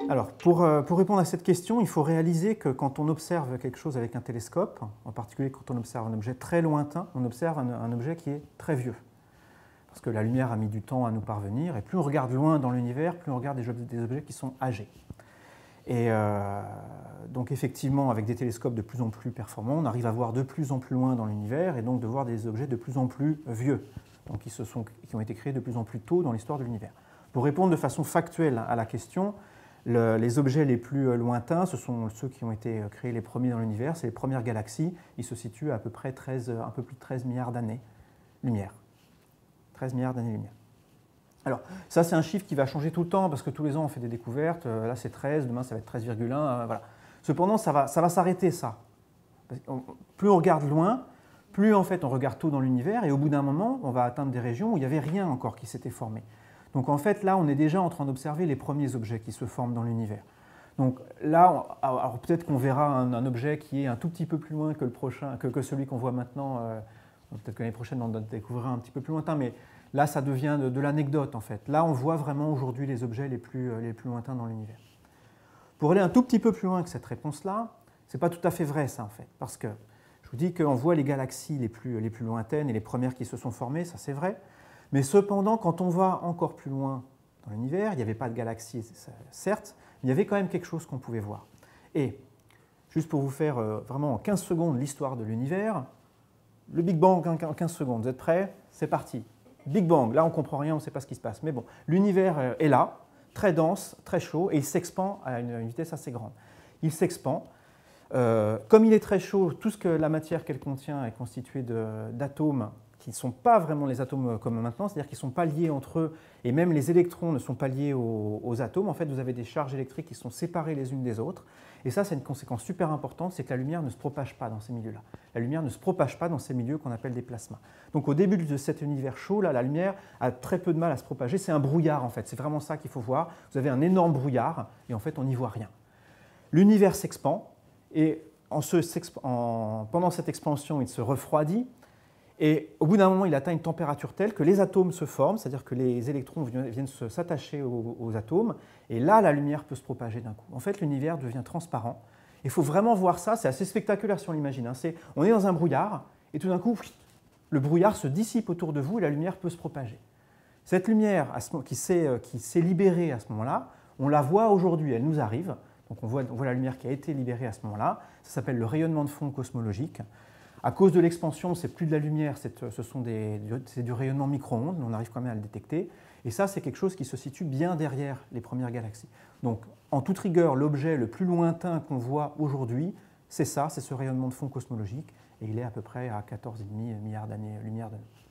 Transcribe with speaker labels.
Speaker 1: Alors, pour répondre à cette question, il faut réaliser que quand on observe quelque chose avec un télescope, en particulier quand on observe un objet très lointain, on observe un objet qui est très vieux. Parce que la lumière a mis du temps à nous parvenir, et plus on regarde loin dans l'univers, plus on regarde des objets qui sont âgés. Et donc effectivement, avec des télescopes de plus en plus performants, on arrive à voir de plus en plus loin dans l'univers, et donc de voir des objets de plus en plus vieux, donc qui ont été créés de plus en plus tôt dans l'histoire de l'univers. Pour répondre de façon factuelle à la question, les objets les plus lointains, ce sont ceux qui ont été créés les premiers dans l'univers, c'est les premières galaxies. Ils se situent à peu près un peu plus de 13 milliards d'années-lumière. 13 milliards d'années-lumière. Alors, ça, c'est un chiffre qui va changer tout le temps, parce que tous les ans, on fait des découvertes. Là, c'est 13, demain, ça va être 13,1. Voilà. Cependant, ça va s'arrêter, ça. Plus on regarde loin, plus en fait, on regarde tout dans l'univers, et au bout d'un moment, on va atteindre des régions où il n'y avait rien encore qui s'était formé. Donc en fait, là, on est déjà en train d'observer les premiers objets qui se forment dans l'univers. Donc là, alors peut-être qu'on verra un objet qui est un tout petit peu plus loin que le prochain, que celui qu'on voit maintenant. Peut-être que l'année prochaine, on découvrira un petit peu plus lointain, mais là, ça devient de l'anecdote, en fait. Là, on voit vraiment aujourd'hui les objets les plus lointains dans l'univers. Pour aller un tout petit peu plus loin que cette réponse-là, ce n'est pas tout à fait vrai, ça, en fait, parce que je vous dis qu'on voit les galaxies les plus lointaines et les premières qui se sont formées, ça c'est vrai. Mais cependant, quand on va encore plus loin dans l'univers, il n'y avait pas de galaxies, certes, mais il y avait quand même quelque chose qu'on pouvait voir. Et, juste pour vous faire vraiment en 15 secondes l'histoire de l'univers, le Big Bang en 15 secondes, vous êtes prêts? C'est parti. Big Bang, là on ne comprend rien, on ne sait pas ce qui se passe. Mais bon, l'univers est là, très dense, très chaud, et il s'expand à une vitesse assez grande. Il s'expand. Comme il est très chaud, tout ce que la matière qu'elle contient est constituée d'atomes qui ne sont pas vraiment les atomes comme maintenant, c'est-à-dire qu'ils ne sont pas liés entre eux, et même les électrons ne sont pas liés aux atomes. En fait, vous avez des charges électriques qui sont séparées les unes des autres. Et ça, c'est une conséquence super importante, c'est que la lumière ne se propage pas dans ces milieux-là. La lumière ne se propage pas dans ces milieux qu'on appelle des plasmas. Donc au début de cet univers chaud, là, la lumière a très peu de mal à se propager. C'est un brouillard, en fait. C'est vraiment ça qu'il faut voir. Vous avez un énorme brouillard, et en fait, on n'y voit rien. L'univers s'expand, et pendant cette expansion, il se refroidit. Et au bout d'un moment, il atteint une température telle que les atomes se forment, c'est-à-dire que les électrons viennent s'attacher aux atomes, et là, la lumière peut se propager d'un coup. En fait, l'univers devient transparent. Il faut vraiment voir ça, c'est assez spectaculaire si on l'imagine. On est dans un brouillard, et tout d'un coup, le brouillard se dissipe autour de vous, et la lumière peut se propager. Cette lumière qui s'est libérée à ce moment-là, on la voit aujourd'hui, elle nous arrive. Donc on voit la lumière qui a été libérée à ce moment-là. Ça s'appelle le rayonnement de fond cosmologique. À cause de l'expansion, c'est plus de la lumière, c'est du rayonnement micro-ondes, mais on arrive quand même à le détecter. Et ça, c'est quelque chose qui se situe bien derrière les premières galaxies. Donc, en toute rigueur, l'objet le plus lointain qu'on voit aujourd'hui, c'est ça, c'est ce rayonnement de fond cosmologique, et il est à peu près à 14,5 milliards d'années-lumière de nous.